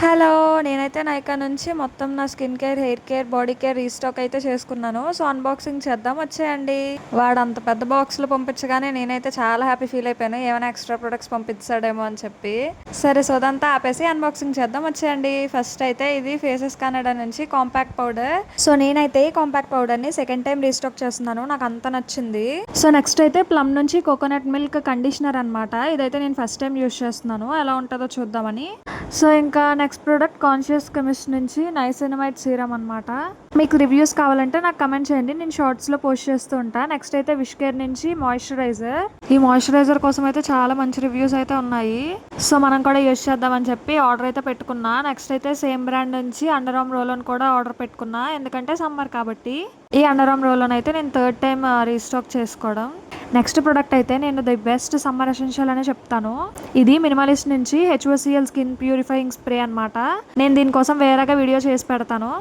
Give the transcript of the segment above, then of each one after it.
Hello! నేనైతే నైకా నుంచి మొత్తం నా skin care, hair care, body care restock అయితే చేసుకున్నాను. సో, అన్బాక్సింగ్ చేద్దాం వచ్చేయండి. వాడంత పెద్ద బాక్స్‌లో పంపించగానే నేనైతే చాలా హ్యాపీ ఫీల్ అయిపోయాను. ఏమైనా ఎక్స్‌ట్రా ప్రొడక్ట్స్ పంపించాడేమో అని చెప్పి. సరే సోదంతా ఆపేసి అన్బాక్సింగ్ చేద్దాం వచ్చేయండి. ఫస్ట్ అయితే ఇది ఫేసెస్ కెనడా నుంచి కాంపాక్ట్ పౌడర్. సో, నేనైతే ఈ కాంపాక్ట్ పౌడర్‌ని సెకండ్ టైం రీస్టాక్ చేస్తున్నాను. నాకు అంత నచ్చింది. సో, నెక్స్ట్ అయితే ప్లమ్ నుంచి కోకోనట్ మిల్క్ కండిషనర్ అనమాట. ఇదైతే నేను ఫస్ట్ టైం యూజ్ చేస్తున్నాను. ఎలా ఉంటుందో చూద్దామని. సో ఇంకా నెక్స్ట్ ప్రోడక్ట్ కాన్షియస్ కెమిస్ట్ నుంచి నైసినమైడ్ సీరం అనమాట. మీకు రివ్యూస్ కావాలంటే నాకు కమెంట్ చేయండి, నేను షార్ట్స్లో పోస్ట్ చేస్తూ ఉంటా. నెక్స్ట్ అయితే విష్ కేర్ నుంచి మాయిశ్చరైజర్. ఈ మాయిశ్చరైజర్ కోసం అయితే చాలా మంచి రివ్యూస్ అయితే ఉన్నాయి. సో మనం కూడా యూజ్ చేద్దామని చెప్పి ఆర్డర్ అయితే పెట్టుకున్నా. నెక్స్ట్ అయితే సేమ్ బ్రాండ్ నుంచి అండర్ ఆర్మ్ రోల్ ఆన్ కూడా ఆర్డర్ పెట్టుకున్నా, ఎందుకంటే సమ్మర్ కాబట్టి. ఈ అండర్ ఆర్మ్ రోల్ ఆన్ అయితే నేను థర్డ్ టైం రీస్టాక్ చేసుకోవడం. నెక్స్ట్ ప్రోడక్ట్ అయితే నేను ది బెస్ట్ సమ్మర్ ఎసెన్షియల్ అనే చెప్తాను. ఇది మినిమలిస్ట్ నుంచి HOCL స్కిన్ ప్యూరిఫైయింగ్ స్ప్రే అనమాట. నేను దీనికోసం వేరేగా వీడియో చేసి పెడతాను.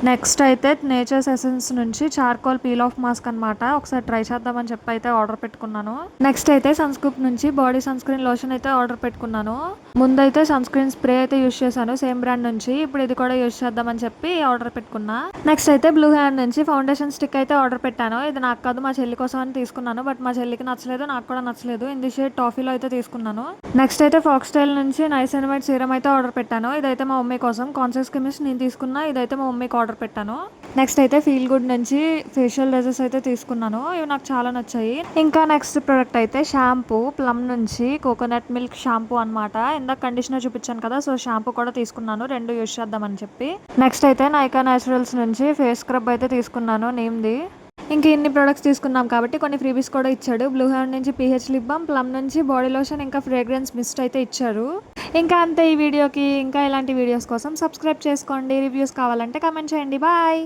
నెక్స్ట్ అయితే నేచర్స్ ఎసెన్స్ నుంచి చార్కోల్ పీల్ ఆఫ్ మాస్క్ అనమాట. ఒకసారి ట్రై చేద్దామని చెప్పి అయితే ఆర్డర్ పెట్టుకున్నాను. నెక్స్ట్ అయితే సన్స్కూప్ నుంచి బాడీ సన్ స్క్రీన్ లోషన్ అయితే ఆర్డర్ పెట్టుకున్నాను. ముందైతే సన్ స్క్రీన్ స్ప్రే అయితే యూజ్ చేశాను సేమ్ బ్రాండ్ నుంచి. ఇప్పుడు ఇది కూడా యూజ్ చేద్దామని చెప్పి ఆర్డర్ పెట్టుకున్నా. నెక్స్ట్ అయితే బ్లూ హ్యాండ్ నుంచి ఫౌండేషన్ స్టిక్ అయితే ఆర్డర్ పెట్టాను. ఇది నాకు కాదు, మా చెల్లి కోసం అని తీసుకున్నాను. బట్ మా చెల్లికి నచ్చలేదు, నాకు కూడా నచ్చలేదు. ఇది షేడ్ టాఫీలో అయితే తీసుకున్నాను. నెక్స్ట్ అయితే ఫాక్స్ స్టైల్ నుంచి నైసినమైడ్ సీరం అయితే ఆర్డర్ పెట్టాను. ఇదైతే మా మమ్మీ కోసం. కాన్షియస్ కెమిస్ట్ నేను తీసుకున్నా, ఇదైతే మా మమ్మీకి ఆర్డర్ పెట్టాను. నెక్స్ట్ అయితే ఫీల్ గుడ్ నుంచి ఫేషియల్ రేజర్స్ అయితే తీసుకున్నాను. ఇవి నాకు చాలా నచ్చాయి. ఇంకా నెక్స్ట్ ప్రోడక్ట్ అయితే షాంపూ ప్లమ్ నుంచి కోకోనట్ మిల్క్ షాంపూ అనమాట. ఇందాక కండిషనర్ చూపించాను కదా, సో షాంపూ కూడా తీసుకున్నాను, రెండు యూజ్ చేద్దామని చెప్పి. నెక్స్ట్ అయితే నైకా న్యాచురల్స్ నుంచి ఫేస్ స్క్రబ్ అయితే తీసుకున్నాను నేమ్ది. ఇంకా ఇన్ని ప్రొడక్ట్స్ తీసుకున్నాం కాబట్టి కొన్ని ఫ్రీబీస్ కూడా ఇచ్చాడు. బ్లూ హ్యాండ్ నుంచి PH లిప్ బామ్, ప్లమ్ నుంచి బాడీ లోషన్, ఇంకా ఫ్రేగ్రెన్స్ మిస్ట్ అయితే ఇచ్చారు. ఇంకా అంతే ఈ వీడియోకి. ఇంకా ఇలాంటి వీడియోస్ కోసం సబ్స్క్రైబ్ చేసుకోండి. రివ్యూస్ కావాలంటే కమెంట్ చేయండి. బాయ్.